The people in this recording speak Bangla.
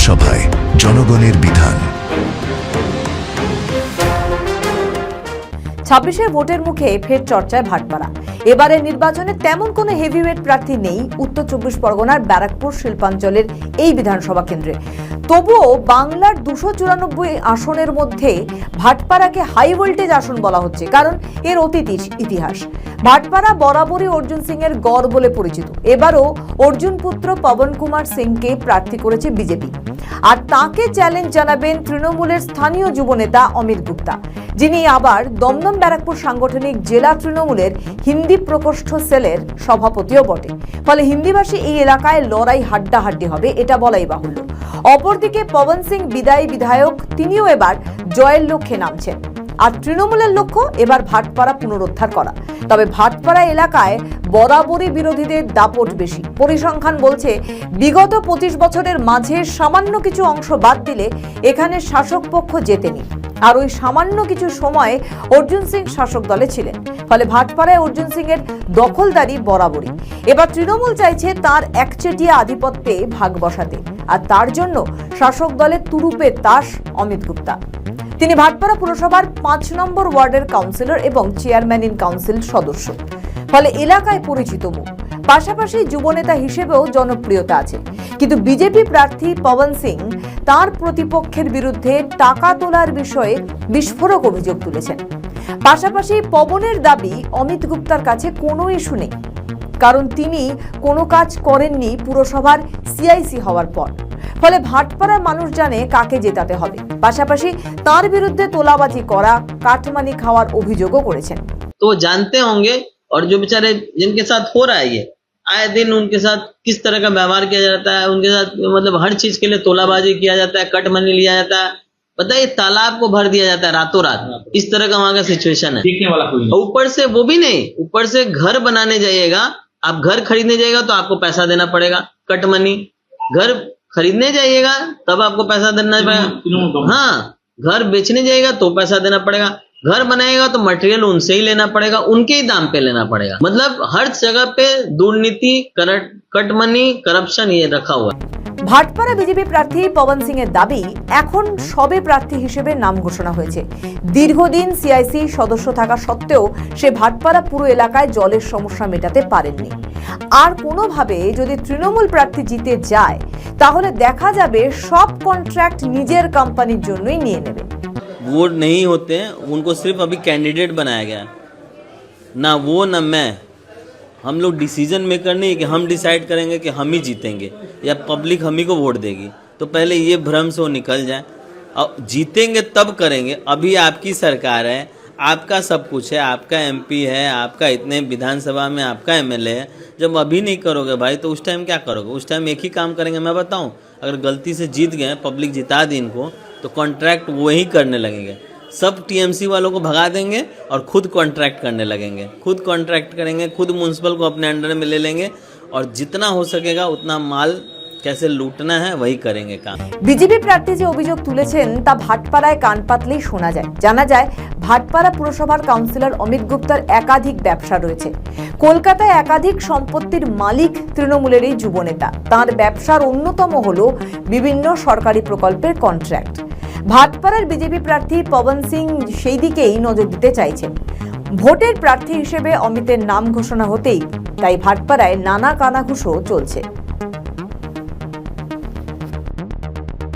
পুরসভায় জনগণের বিধান। 26-এর ভোটের মুখে ফের চর্চায় ভাটপাড়া। এবারের নির্বাচনে তেমন কোনো হেভিওয়েট প্রার্থী নেই উত্তর 24 পরগনার ব্যারাকপুর শিল্পাঞ্চলের এই বিধানসভা কেন্দ্রে। তবুও বাংলার 294 আসনের মধ্যে ভাটপাড়াকে হাই ভোল্টেজ আসন বলা হচ্ছে, কারণ এর অতীত ইতিহাস। ভাটপাড়া বরাবরই অর্জুন সিং এর গড় বলে পরিচিত। এবারও অর্জুন পুত্র পবন কুমার সিংকে প্রার্থী করেছে বিজেপি, আর তাকে চ্যালেঞ্জ জানাবেন তৃণমূলের স্থানীয় যুবনেতা অমিত গুপ্তা, যিনি আবার দমদম ব্যারাকপুর সাংগঠনিক জেলা তৃণমূলের হিন্দি প্রকোষ্ঠ সেলের সভাপতিও বটে। ফলে হিন্দিভাষী এই এলাকায় লড়াই হাড্ডাহাড্ডি হবে, এটা বলাই বাহুল্য। অপরদিকে পবন সিং বিদায়ী বিধায়ক, তিনিও এবার জয়ের লক্ষ্যে নামছেন। আর তৃণমূলের লক্ষ্য এবার ভাটপাড়া পুনরুদ্ধার করা। তবে ভাটপাড়া এলাকায় বরাবরই বিরোধীদের দাপট বেশি। পরিসংখ্যান বলছে বিগত 25 বছরের মাঝে সামান্য কিছু অংশ বাদ দিলে এখানে শাসক পক্ষ জেতেনি, আর ওই সামান্য কিছু সময়ে অর্জুন সিং শাসক দলে ছিলেন। ফলে ভাটপাড়ায় অর্জুন সিং এর দখলদারি বরাবরই। এবার তৃণমূল চাইছে তার একচেটিয়া আধিপত্যে ভাগ বসাতে, আর তার জন্য শাসক দলের তুরুপে তাস অমিত গুপ্তা। তিনি ভাটপাড়া পুরসভার 5 নম্বর ওয়ার্ডের কাউন্সিলর এবং চেয়ারম্যান ইন কাউন্সিল সদস্য। ফলে এলাকায় পরিচিত মুখ, পাশাপাশি যুবনেতা হিসেবেও জনপ্রিয়তা আছে। কিন্তু বিজেপি প্রার্থী পবন সিং তার প্রতিপক্ষের বিরুদ্ধে টাকা তোলার বিষয়ে বিস্ফোরক অভিযোগ তুলেছেন। পাশাপাশি পবনের দাবি অমিত গুপ্তার কাছে কোনো ইস্যু নেই, কারণ তিনি কোনো কাজ করেননি পুরসভার সিআইসি হওয়ার পর। ফলে ভাটপাড়ার মানুষ জানে কাকে জেতাতে হবে। পাশাপাশি তার বিরুদ্ধে তোলাবাজি করা, কাটমানি খাওয়ার অভিযোগও করেছেন। तो जानते होंगे, और जो बेचारे जिनके साथ हो रहा है ये आए दिन, उनके साथ किस तरह का व्यवहार किया जाता है, उनके साथ मतलब हर चीज के लिए तोलाबाजी किया जाता है, कट मनी लिया जाता है। बताइए, तालाब को भर दिया जाता है रातों रात। इस तरह का वहां का सिचुएशन है। ऊपर से वो भी नहीं, ऊपर से घर बनाने जाइएगा, आप घर खरीदने जाइएगा तो आपको पैसा देना पड़ेगा, कट मनी। घर खरीदने जाइएगा तब आपको पैसा देना पड़ेगा। हाँ, घर बेचने जाइएगा तो पैसा देना पड़ेगा। घर बनाएगा तो मटेरियल उनसे ही लेना पड़ेगा, उनके ही दाम पे लेना पड़ेगा। मतलब हर जगह पे दुर्नीति, कट मनी, करप्शन ये रखा हुआ है। ভাটপাড়া বিজেপি প্রার্থী পবন সিং এর দাবি, এখন সবে প্রার্থী হিসেবে নাম ঘোষণা হয়েছে। দীর্ঘদিন সিআইসি সদস্য থাকা সত্ত্বেও সে ভাটপাড়া পুরো এলাকায় জলের সমস্যা মেটাতে পারেননি। আর কোনোভাবে যদি তৃণমূল প্রার্থী জিতে যায়, তাহলে দেখা যাবে সব কন্ট্রাক্ট নিজের কোম্পানির জন্যই নিয়ে নেবে। वोट नहीं होते हैं, उनको सिर्फ अभी कैंडिडेट बनाया गया, ना वो ना मैं। हम लोग डिसीजन मेकर नहीं कि हम डिसाइड करेंगे कि हम ही जीतेंगे या पब्लिक हम ही को वोट देगी। तो पहले ये भ्रम से वो निकल जाए, और जीतेंगे तब करेंगे। अभी आपकी सरकार है, आपका सब कुछ है, आपका एमपी है, आपका इतने विधानसभा में आपका एमएलए है। जब अभी नहीं करोगे भाई, तो उस टाइम क्या करोगे? उस टाइम एक ही काम करेंगे। मैं बताऊं, अगर गलती से जीत गए, पब्लिक जिता दी इनको, तो कॉन्ट्रैक्ट वही करने लगेंगे। सब टीएमसी वालों को भगा देंगे और खुद कॉन्ट्रैक्ट करने लगेंगे। खुद कॉन्ट्रैक्ट करेंगे, खुद म्यूनसिपल को अपने अंडर में ले लेंगे, और जितना हो सकेगा उतना माल कैसे लूटना है वही करेंगे काम। বিজেপি প্রার্থী যে অভিযোগ তুলেছেন তা ভাটপাড়ায় কান পাতলেই শোনা যায়। জানা যায় ভাটপাড়া পুরসভার কাউন্সিলর অমিত গুপ্তার একাধিক ব্যবসা রয়েছে। কলকাতায় একাধিক সম্পত্তির মালিক তৃণমূলের এই যুবনেতা। তাঁর ব্যবসার অন্যতম হলো বিভিন্ন সরকারি প্রকল্পের কন্ট্রাক্ট। ভাটপাড়ার বিজেপি প্রার্থী পবন সিং সেই দিকেই নজর দিতে চাইছেন। ভোটের প্রার্থী হিসেবে অমিতের নাম ঘোষণা হতেই তাই ভাটপাড়ায় নানা কানাঘুষো চলছে।